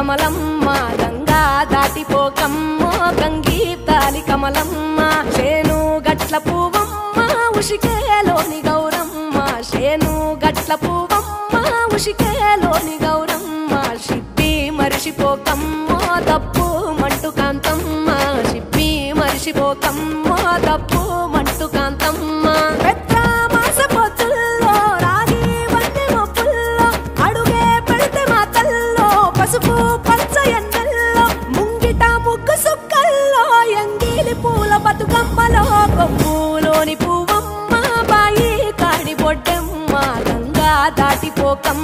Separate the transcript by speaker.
Speaker 1: కమలమ్మ గంగా దాటిపోకమ్మ గంగీతాలి కమలమ్మ శేను గట్ల పువ్వమ్మ ఉషికేలోని గౌరమ్మ శేను గట్ల పువ్వమ్మ ఉషికేలోని గౌరమ్మ షిప్పి మరిషిపోకమ్మ తప్పు మంటు కాంతమ్మ షిప్పి మరిషిపోకమ్మ తప్పు మంటు కాంతమ్మ పసుపు పచ్చ ఎండల్లో ముంగిట ముగ్గు సుక్కల్లో ఎంగిలి పూల బతుకమ్మలో కొమ్ములోని పువ్వమ్మ బాయి కాడి బొడ్డమ్మ గంగా దాటిపోకమ్మ